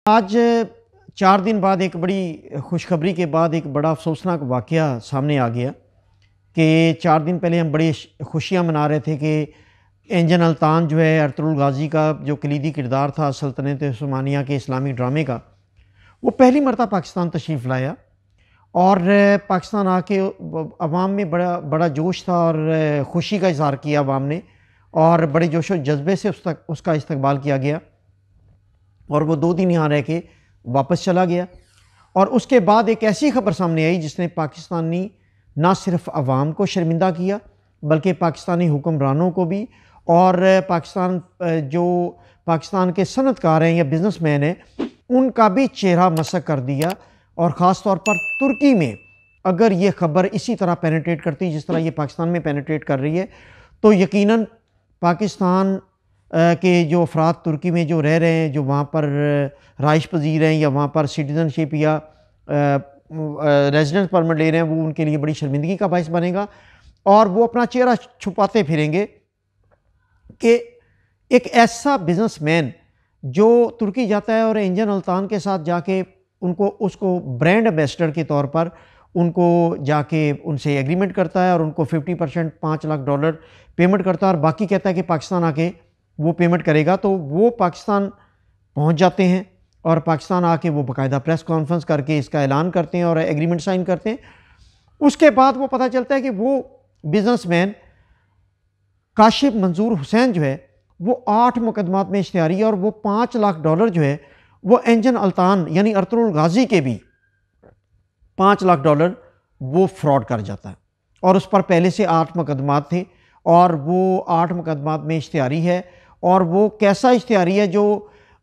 آج 4 دن بعد ایک بڑی خوشخبری کے بعد ایک بڑا افسوسناک واقعہ سامنے آ گیا کہ 4 دن پہلے ہم بڑی خوشیاں منا رہے تھے کہ انجن الطان جو ہے ارطغرل غازی کا جو کلیدی کردار تھا سلطنت عثمانیہ کے اسلامی ڈرامے کا، وہ پہلی مرتبہ پاکستان تشریف لایا اور پاکستان آ کے عوام میں بڑا جوش تھا اور خوشی کا اظہار کیا عوام نے، اور بڑے جوش و جذبے سے اس کا استقبال کیا گیا اور وہ 2 دن یہاں رہ کے واپس چلا گیا۔ اور اس کے بعد ایک ایسی خبر سامنے آئی جس نے پاکستانی نہ صرف عوام کو شرمندہ کیا بلکہ پاکستانی حکمرانوں کو بھی، اور پاکستان کے صنعت کار ہیں یا بزنس مین ہیں ان کا بھی چہرہ مسخ کر دیا۔ اور خاص طور پر ترکی میں اگر یہ خبر اسی طرح پینیٹریٹ کرتی جس طرح یہ پاکستان میں پینیٹریٹ کر رہی ہے تو یقیناً پاکستان کہ جو افراد ترکی میں جو رہ رہے ہیں، جو وہاں پر رہائش پذیر ہیں یا وہاں پر سٹیزن شپ یا ریزیڈنس پرمٹ لے رہے ہیں، وہ ان کے لیے بڑی شرمندگی کا باعث بنے گا اور وہ اپنا چہرہ چھپاتے پھریں گے کہ ایک ایسا بزنس مین جو ترکی جاتا ہے اور انجن الطان کے ساتھ جا کے اس کو برانڈ ایمبیسڈر کے طور پر ان کو جا کے ان سے ایگریمنٹ کرتا ہے اور ان کو 50% $5 لاکھ پیمنٹ کرتا ہے اور باقی کہتا ہے کہ پاکستان آ کے وہ پیمنٹ کرے گا۔ تو وہ پاکستان پہنچ جاتے ہیں اور پاکستان آ کے وہ باقاعدہ پریس کانفرنس کر کے اس کا اعلان کرتے ہیں اور ایگریمنٹ سائن کرتے ہیں۔ اس کے بعد وہ پتہ چلتا ہے کہ وہ بزنس مین کاشف منظور حسین جو ہے وہ 8 مقدمات میں اشتہاری ہے اور وہ $5 لاکھ جو ہے وہ انجن الطان یعنی ارطغرل غازی کے بھی $5 لاکھ وہ فراڈ کر جاتا ہے، اور اس پر پہلے سے 8 مقدمات تھے اور وہ 8 مقدمات میں اشتہاری ہے۔ اور وہ کیسا اشتہاری ہے جو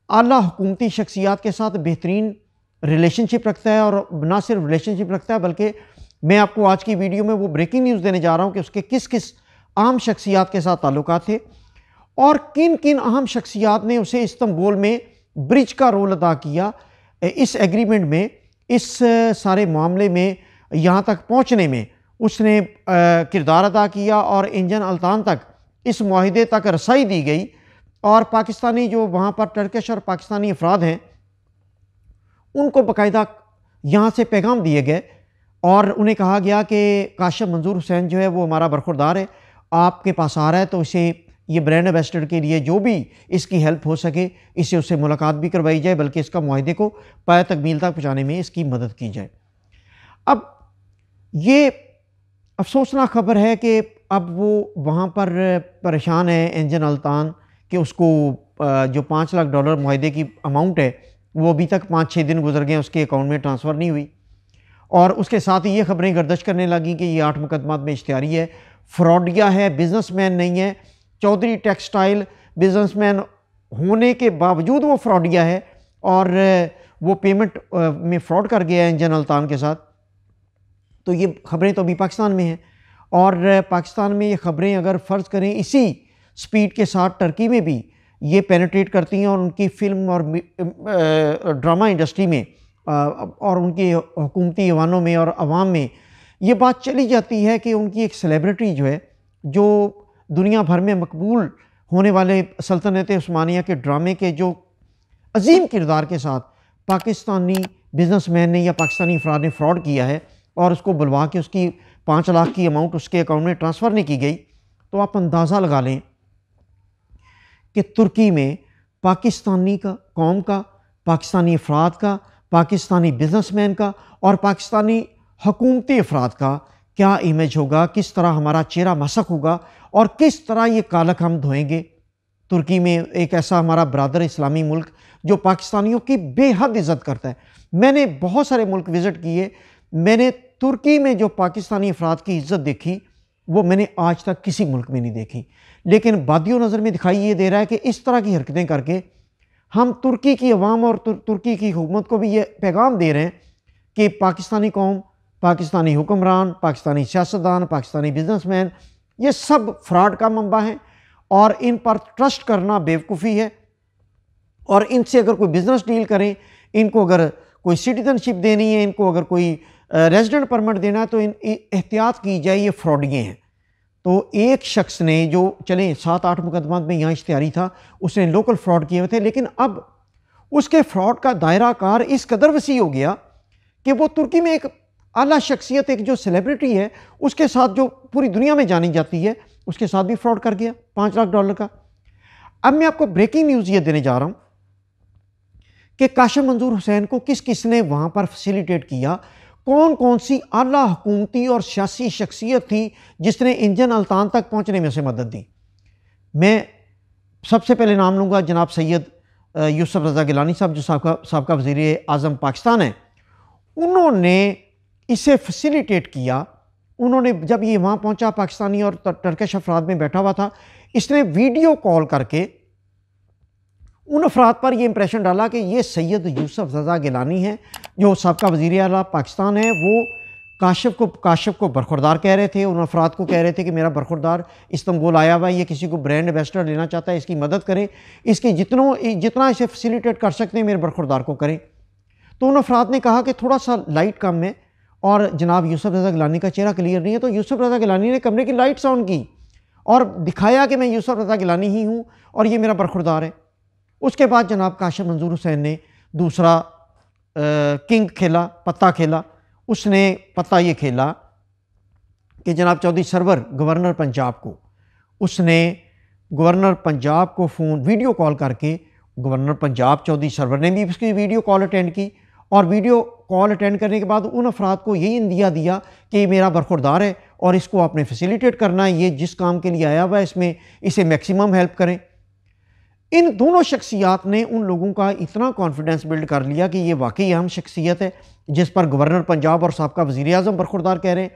اعلیٰ حکومتی شخصیات کے ساتھ بہترین ریلیشن شپ رکھتا ہے، اور نہ صرف ریلیشن شپ رکھتا ہے بلکہ میں آپ کو آج کی ویڈیو میں وہ بریکنگ نیوز دینے جا رہا ہوں کہ اس کے کس کس اہم شخصیات کے ساتھ تعلقات تھے اور کن کن اہم شخصیات نے اسے استنبول میں برج کا رول ادا کیا اس ایگریمنٹ میں، اس سارے معاملے میں یہاں تک پہنچنے میں اس نے کردار ادا کیا اور انجن الطان تک اس معاہدے تک رسائی دی گئی۔ اور پاکستانی جو وہاں پر ٹرکش اور پاکستانی افراد ہیں ان کو باقاعدہ یہاں سے پیغام دیے گئے اور انہیں کہا گیا کہ کاشف منظور حسین جو ہے وہ ہمارا برخوردار ہے، آپ کے پاس آ رہا ہے تو اسے یہ برانڈ ایمبیسڈر کے لیے جو بھی اس کی ہیلپ ہو سکے اس سے ملاقات بھی کروائی جائے بلکہ اس کا معاہدے کو پایہ تکمیل تک پہنچانے میں اس کی مدد کی جائے۔ اب یہ افسوسناک خبر ہے کہ اب وہ وہاں پر پریشان ہے انجن الطان کہ اس کو جو $5 لاکھ معاہدے کی اماؤنٹ ہے وہ ابھی تک 5-6 دن گزر گئے اس کے اکاؤنٹ میں ٹرانسفر نہیں ہوئی، اور اس کے ساتھ ہی یہ خبریں گردش کرنے لگیں کہ یہ 8 مقدمات میں اشتہاری ہے، فراڈیا ہے، بزنس مین نہیں ہے، چودھری ٹیکسٹائل بزنس مین ہونے کے باوجود وہ فراڈیا ہے اور وہ پیمنٹ میں فراڈ کر گیا ہے انجن الطان کے ساتھ۔ تو یہ خبریں تو ابھی پاکستان میں ہیں، اور پاکستان میں یہ خبریں اگر فرض کریں اسی سپیڈ کے ساتھ ٹرکی میں بھی یہ پینیٹریٹ کرتی ہیں اور ان کی فلم اور ڈرامہ انڈسٹری میں اور ان کی حکومتی ایوانوں میں اور عوام میں یہ بات چلی جاتی ہے کہ ان کی ایک سیلیبریٹی جو ہے جو دنیا بھر میں مقبول ہونے والے سلطنت عثمانیہ کے ڈرامے کے جو عظیم کردار کے ساتھ پاکستانی بزنس مین نے یا پاکستانی افراد نے فراڈ کیا ہے اور اس کو بلوا کے اس کی 5 لاکھ کی اماؤنٹ اس کے اکاؤنٹ میں ٹرانسفر نہیں کی گئی، تو آپ اندازہ لگا لیں کہ ترکی میں پاکستانی کا قوم کا، پاکستانی افراد کا، پاکستانی بزنس مین کا اور پاکستانی حکومتی افراد کا کیا امیج ہوگا، کس طرح ہمارا چہرہ مسخ ہوگا اور کس طرح یہ کالک ہم دھوئیں گے۔ ترکی میں ایک ایسا ہمارا برادر اسلامی ملک جو پاکستانیوں کی بے حد عزت کرتا ہے، میں نے بہت سارے ملک وزٹ کیے، میں نے ترکی میں جو پاکستانی افراد کی عزت دیکھی وہ میں نے آج تک کسی ملک میں نہیں دیکھی، لیکن بادی و نظر میں دکھائی یہ دے رہا ہے کہ اس طرح کی حرکتیں کر کے ہم ترکی کی عوام اور ترکی کی حکومت کو بھی یہ پیغام دے رہے ہیں کہ پاکستانی قوم، پاکستانی حکمران، پاکستانی سیاستدان، پاکستانی بزنس مین یہ سب فراڈ کا منبع ہیں اور ان پر ٹرسٹ کرنا بیوقوفی ہے، اور ان سے اگر کوئی بزنس ڈیل کریں، ان کو اگر کوئی سٹیزن شپ دینی ہے، ان کو اگر کوئی ریزیڈنٹ پرمٹ دینا ہے تو احتیاط کی جائے، یہ فراڈیے ہیں۔ تو ایک شخص نے جو چلیں 7-8 مقدمات میں یہاں اشتہاری تھا اس نے لوکل فراڈ کیے ہوئے تھے، لیکن اب اس کے فراڈ کا دائرہ کار اس قدر وسیع ہو گیا کہ وہ ترکی میں ایک اعلیٰ شخصیت، ایک جو سیلیبریٹی ہے، اس کے ساتھ جو پوری دنیا میں جانی جاتی ہے، اس کے ساتھ بھی فراڈ کر گیا $5 لاکھ کا۔ اب میں آپ کو بریکنگ نیوز یہ دینے جا رہا ہوں کہ کاشف منظور حسین کو کس کس نے وہاں پر فیسیلیٹیٹ کیا، کون کون سی اعلیٰ حکومتی اور سیاسی شخصیت تھی جس نے انجن التان تک پہنچنے میں اسے مدد دی۔ میں سب سے پہلے نام لوں گا جناب سید یوسف رضا گیلانی صاحب، جو سابقہ وزیر اعظم پاکستان ہیں۔ انہوں نے اسے فیسیلیٹیٹ کیا۔ انہوں نے جب یہ وہاں پہنچا، پاکستانی اور ٹرکش افراد میں بیٹھا ہوا تھا، اس نے ویڈیو کال کر کے ان افراد پر یہ امپریشن ڈالا کہ یہ سید یوسف رضا گیلانی ہیں جو سابقہ وزیر اعلیٰ پاکستان ہے، وہ کاشف کو برخوردار کہہ رہے تھے، ان افراد کو کہہ رہے تھے کہ میرا برخوردار استنبول آیا ہوا ہے، یہ کسی کو برانڈ ایمبیسڈر لینا چاہتا ہے، اس کی مدد کریں، اس کی جتنا اسے فیسیلیٹیٹ کر سکتے ہیں میرے برخوردار کو کریں۔ تو ان افراد نے کہا کہ تھوڑا سا لائٹ کم ہے اور جناب یوسف رضا گیلانی کا چہرہ کلیئر نہیں ہے، تو یوسف رضا گیلانی نے کمرے کی لائٹس آن کی اور دکھایا کہ میں یوسف رضا گیلانی ہی ہوں اور یہ میرا برخوردار ہے۔ اس کے بعد جناب کاشف منظور حسین نے دوسرا کنگ کھیلا، پتہ کھیلا۔ اس نے پتہ یہ کھیلا کہ جناب چودھری سرور گورنر پنجاب کو، اس نے گورنر پنجاب کو ویڈیو کال کر کے، گورنر پنجاب چودھری سرور نے بھی اس کی ویڈیو کال اٹینڈ کی، اور ویڈیو کال اٹینڈ کرنے کے بعد ان افراد کو یہی اندیا دیا کہ یہ میرا برخوردار ہے اور اس کو آپ نے فیسیلیٹیٹ کرنا ہے، یہ جس کام کے لیے آیا ہوا ہے اس میں اسے میکسیمم ہیلپ کریں۔ ان دونوں شخصیات نے ان لوگوں کا اتنا کانفیڈنس بلڈ کر لیا کہ یہ واقعی اہم شخصیت ہے جس پر گورنر پنجاب اور سابقہ وزیر اعظم برخوردار کہہ رہے ہیں،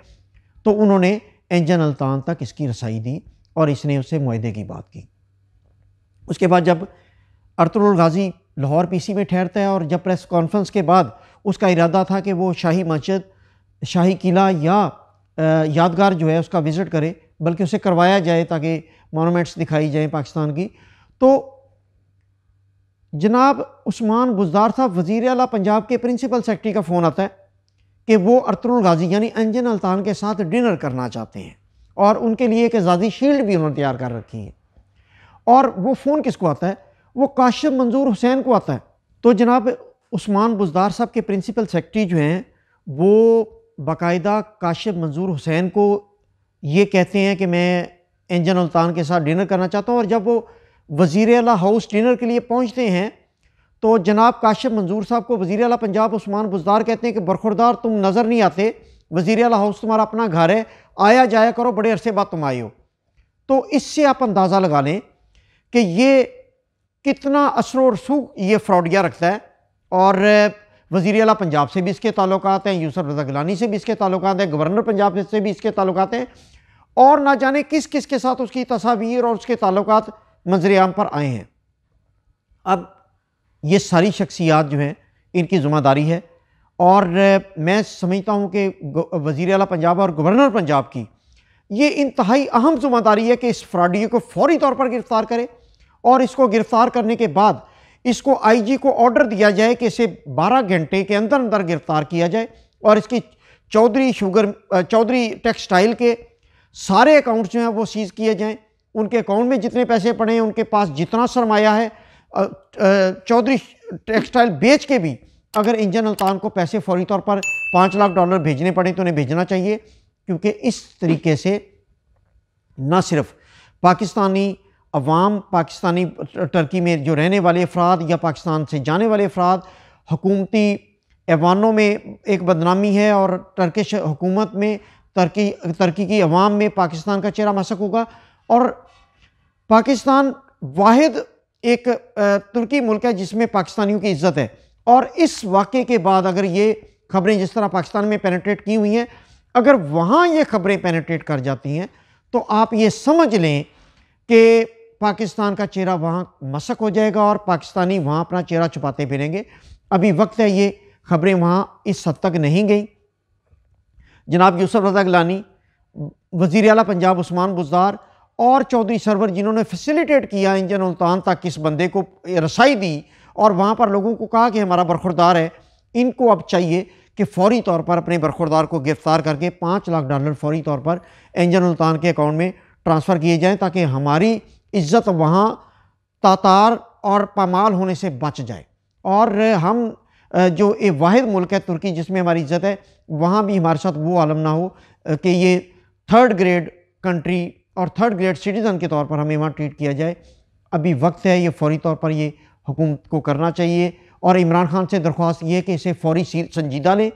تو انہوں نے انجن التان تک اس کی رسائی دی اور اس نے اس سے معاہدے کی بات کی۔ اس کے بعد جب ارطغرل الغازی لاہور پی سی میں ٹھہرتا ہے اور جب پریس کانفرنس کے بعد اس کا ارادہ تھا کہ وہ شاہی مسجد، شاہی قلعہ یا یادگار جو ہے اس کا وزٹ کرے، بلکہ اسے کروایا جائے تاکہ مونومنٹس دکھائی جائیں پاکستان کی، تو جناب عثمان بزدار صاحب وزیر اعلیٰ پنجاب کے پرنسپل سیکرٹری کا فون آتا ہے کہ وہ ارطغرل الغازی یعنی انجن التان کے ساتھ ڈنر کرنا چاہتے ہیں اور ان کے لیے ایک اعزازی شیلڈ بھی انہوں نے تیار کر رکھی ہے۔ اور وہ فون کس کو آتا ہے؟ وہ کاشف منظور حسین کو آتا ہے۔ تو جناب عثمان بزدار صاحب کے پرنسپل سیکرٹری جو ہیں وہ باقاعدہ کاشف منظور حسین کو یہ کہتے ہیں کہ میں انجن التان کے ساتھ ڈنر کرنا چاہتا ہوں، اور جب وہ وزیر اعلیٰ ہاؤس ڈنر کے لیے پہنچتے ہیں تو جناب کاشف منظور صاحب کو وزیر اعلیٰ پنجاب عثمان بزدار کہتے ہیں کہ برخوردار تم نظر نہیں آتے، وزیر اعلیٰ ہاؤس تمہارا اپنا گھر ہے، آیا جایا کرو، بڑے عرصے بعد تم آئے ہو۔ تو اس سے آپ اندازہ لگا لیں کہ یہ کتنا اثر و رسوخ یہ فراڈیا رکھتا ہے، اور وزیر اعلیٰ پنجاب سے بھی اس کے تعلقات ہیں، یوسف رضا گیلانی سے بھی اس کے تعلقات ہیں، گورنر پنجاب سے بھی اس کے تعلقات ہیں، اور نہ جانے کس کس کے ساتھ اس کی تصاویر اور اس کے تعلقات منظر عام پر آئے ہیں۔ اب یہ ساری شخصیات جو ہیں ان کی ذمہ داری ہے، اور میں سمجھتا ہوں کہ وزیر اعلیٰ پنجاب اور گورنر پنجاب کی یہ انتہائی اہم ذمہ داری ہے کہ اس فراڈی کو فوری طور پر گرفتار کرے، اور اس کو گرفتار کرنے کے بعد اس کو آئی جی کو آرڈر دیا جائے کہ اسے 12 گھنٹے کے اندر اندر گرفتار کیا جائے، اور اس کی چودھری ٹیکسٹائل کے سارے اکاؤنٹس جو ہیں وہ سیز کیے جائیں، ان کے اکاؤنٹ میں جتنے پیسے پڑے ہیں، ان کے پاس جتنا سرمایہ ہے، چودھری ٹیکسٹائل بیچ کے بھی اگر انجن التان کو پیسے فوری طور پر $5 لاکھ بھیجنے پڑیں تو انہیں بھیجنا چاہیے، کیونکہ اس طریقے سے نہ صرف پاکستانی عوام، پاکستانی ٹرکی میں جو رہنے والے افراد یا پاکستان سے جانے والے افراد، حکومتی ایوانوں میں ایک بدنامی ہے، اور ٹرکش حکومت میں ترکی کی عوام میں پاکستان کا چہرہ مسخ ہوگا، اور پاکستان واحد ایک ترکی ملک ہے جس میں پاکستانیوں کی عزت ہے۔ اور اس واقعے کے بعد اگر یہ خبریں جس طرح پاکستان میں پینیٹریٹ کی ہوئی ہیں، اگر وہاں یہ خبریں پینیٹریٹ کر جاتی ہیں تو آپ یہ سمجھ لیں کہ پاکستان کا چہرہ وہاں مسخ ہو جائے گا اور پاکستانی وہاں اپنا چہرہ چھپاتے پھریں گے۔ ابھی وقت ہے، یہ خبریں وہاں اس حد تک نہیں گئیں۔ جناب یوسف رضا گیلانی، وزیر اعلیٰ پنجاب عثمان بزدار اور چودھری سرور جنہوں نے فیسیلیٹیٹ کیا انجن التان تک اس بندے کو رسائی دی اور وہاں پر لوگوں کو کہا کہ ہمارا برخوردار ہے، ان کو اب چاہیے کہ فوری طور پر اپنے برخوردار کو گرفتار کر کے $5 لاکھ فوری طور پر انجن التان کے اکاؤنٹ میں ٹرانسفر کیے جائیں تاکہ ہماری عزت وہاں تاتار اور پامال ہونے سے بچ جائے۔ اور ہم جو ایک واحد ملک ہے ترکی جس میں ہماری عزت ہے، وہاں بھی ہمارے ساتھ وہ عالم نہ ہو کہ یہ تھرڈ گریڈ کنٹری اور تھرڈ گریڈ سٹیزن کے طور پر ہمیں وہاں ٹریٹ کیا جائے۔ ابھی وقت ہے، یہ فوری طور پر یہ حکومت کو کرنا چاہیے، اور عمران خان سے درخواست یہ ہے کہ اسے فوری سنجیدہ لیں۔